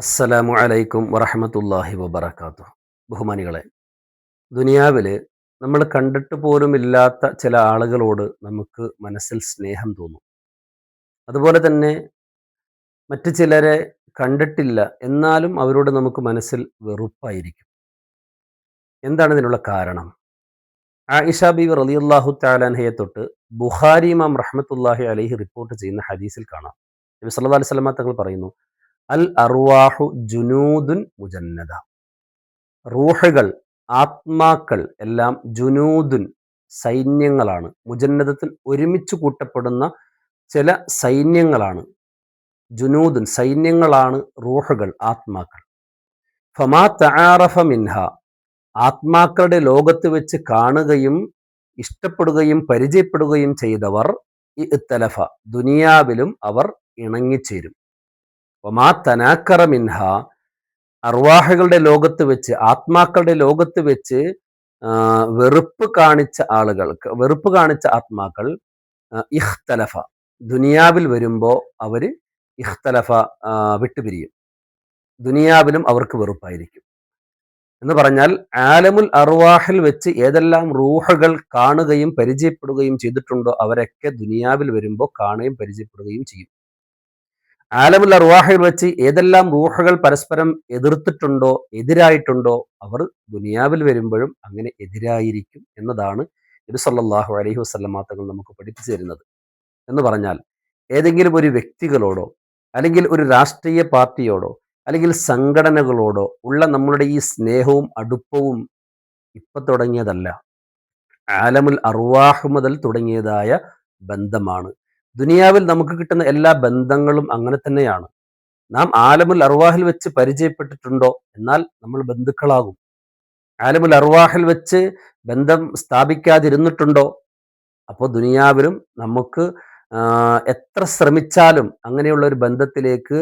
അസ്സലാമു അലൈക്കും വറഹ്മത്തുള്ളാഹി വബറകാതുഹു. ബഹുമാനികളെ, ദുനിയാവിൽ നമ്മൾ കണ്ടിട്ട് പോലുമില്ലാത്ത ചില ആളുകളോട് നമുക്ക് മനസ്സിൽ സ്നേഹം തോന്നും. അതുപോലെ തന്നെ മറ്റു ചിലരെ കണ്ടിട്ടില്ല, എന്നാലും അവരോട് നമുക്ക് മനസ്സിൽ വെറുപ്പായിരിക്കും. എന്താണ് ഇതിനുള്ള കാരണം? ആയിഷ ബീവി റളിയല്ലാഹു തആല അൻഹയെ തൊട്ട് ബുഖാരി ഇമാം റഹ്മത്തുള്ളാഹി അലൈഹി റിപ്പോർട്ട് ചെയ്യുന്ന ഹദീസിൽ കാണാം. നബി സല്ലല്ലാഹു അലൈഹി വസല്ലമ തങ്ങൾ പറയുന്നു, അൽ അർവാഹു ജുനൂദുൻ മുജന്നദ. റൂഹുകൾ, ആത്മാക്കൾ എല്ലാം ജുനൂദുൻ, സൈന്യങ്ങളാണ്. മുജന്നദത്തിൽ ഒരുമിച്ച് കൂട്ടപ്പെടുന്ന ചില സൈന്യങ്ങളാണ്. ജുനൂദുൻ, സൈന്യങ്ങളാണ് റൂഹുകൾ, ആത്മാക്കൾ. ഫമാ തആറഫ മിൻഹ, ആത്മാക്കളുടെ ലോകത്ത് വെച്ച് കാണുകയും ഇഷ്ടപ്പെടുകയും പരിചയപ്പെടുകയും ചെയ്തവർ ഇഖ്തലഫ, ദുനിയാവിലും അവർ ഇണങ്ങിച്ചേരും. വമാ തനാക്കറ മിൻഹ, അർവാഹുകളുടെ ലോകത്ത് വെച്ച്, ആത്മാക്കളുടെ ലോകത്ത് വെച്ച് വെറുപ്പ് കാണിച്ച ആത്മാക്കൾ ഇഖ്തലഫ, ദുനിയാവിൽ വരുമ്പോൾ അവര് ഇഖ്തലഫ, വിട്ടുപിരിയും. ദുനിയാവിലും അവർക്ക് വെറുപ്പായിരിക്കും. എന്ന് പറഞ്ഞാൽ ആലമുൽ അർവാഹിൽ വെച്ച് ഏതെല്ലാം റൂഹുകൾ കാണുകയും പരിചയപ്പെടുകയും ചെയ്തിട്ടുണ്ടോ അവരൊക്കെ ദുനിയാവിൽ വരുമ്പോൾ കാണുകയും പരിചയപ്പെടുകയും ചെയ്യും. ആലമുൽ അർവാഹിൽ വെച്ച് ഏതെല്ലാം റൂഹുകൾ പരസ്പരം എതിർത്തിട്ടുണ്ടോ, എതിരായിട്ടുണ്ടോ, അവർ ദുനിയാവിൽ വരുമ്പോഴും അങ്ങനെ എതിരായിരിക്കും എന്നതാണ് നബി സല്ലല്ലാഹു അലൈഹി വസല്ലമ തങ്ങൾ നമുക്ക് പഠിപ്പിച്ചു തരുന്നത്. എന്ന് പറഞ്ഞാൽ ഏതെങ്കിലും ഒരു വ്യക്തികളോടോ, അല്ലെങ്കിൽ ഒരു രാഷ്ട്രീയ പാർട്ടിയോടോ, അല്ലെങ്കിൽ സംഘടനകളോടോ ഉള്ള നമ്മളുടെ ഈ സ്നേഹവും അടുപ്പവും ഇപ്പൊ തുടങ്ങിയതല്ല. ആലമുൽ അർവാഹ് മുതൽ തുടങ്ങിയതായ ബന്ധമാണ്. ദുനിയാവിൽ നമുക്ക് കിട്ടുന്ന എല്ലാ ബന്ധങ്ങളും അങ്ങനെ തന്നെയാണ്. നാം ആലമുൽ അർവാഹിൽ വെച്ച് പരിചയപ്പെട്ടിട്ടുണ്ടോ, എന്നാൽ നമ്മൾ ബന്ധുക്കളാകും. ആലമുൽ അർവാഹിൽ വെച്ച് ബന്ധം സ്ഥാപിക്കാതിരുന്നിട്ടുണ്ടോ, അപ്പോൾ ദുനിയാവിലും നമുക്ക് എത്ര ശ്രമിച്ചാലും അങ്ങനെയുള്ള ഒരു ബന്ധത്തിലേക്ക്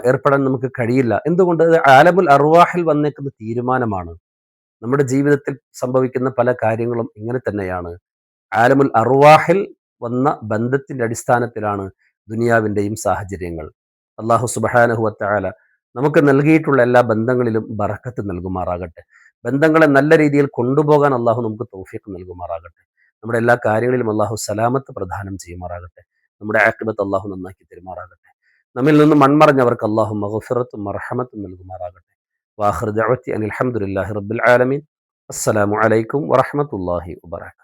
ഏർപ്പെടാൻ നമുക്ക് കഴിയില്ല. എന്തുകൊണ്ട്? ആലമുൽ അർവാഹിൽ വന്നേക്കുന്ന തീരുമാനമാണ്. നമ്മുടെ ജീവിതത്തിൽ സംഭവിക്കുന്ന പല കാര്യങ്ങളും ഇങ്ങനെ തന്നെയാണ്. ആലമുൽ അർവാഹിൽ വന്ന ബന്ധത്തിന്റെ അടിസ്ഥാനത്തിലാണ് ദുനിയാവിൻ്റെയും സാഹചര്യങ്ങൾ. അല്ലാഹു സുബ്ഹാനഹു വ തആല നമുക്ക് നൽകിയിട്ടുള്ള എല്ലാ ബന്ധങ്ങളിലും ബറക്കത്ത് നൽകുമാറാകട്ടെ. ബന്ധങ്ങളെ നല്ല രീതിയിൽ കൊണ്ടുപോകാൻ അല്ലാഹു നമുക്ക് തൗഫീഖ് നൽകുമാറാകട്ടെ. നമ്മുടെ എല്ലാ കാര്യങ്ങളിലും അല്ലാഹു സലാമത്ത് പ്രദാനം ചെയ്യുമാറാകട്ടെ. നമ്മുടെ ആഖിബത്ത് അല്ലാഹു നന്നാക്കി തരുമാറാകട്ടെ. നമ്മിൽ നിന്ന് മൺമറഞ്ഞവർക്ക് അല്ലാഹു മഗ്ഫിറത്തും മർഹമത്തും നൽകുമാറാകട്ടെ. വാഖിറു ദഅവതി അനിൽ ഹംദുലില്ലാഹി റബ്ബിൽ ആലമീൻ. അസ്സലാമു അലൈക്കും വറഹ്മത്തുള്ളാഹി വബറകാതുഹു.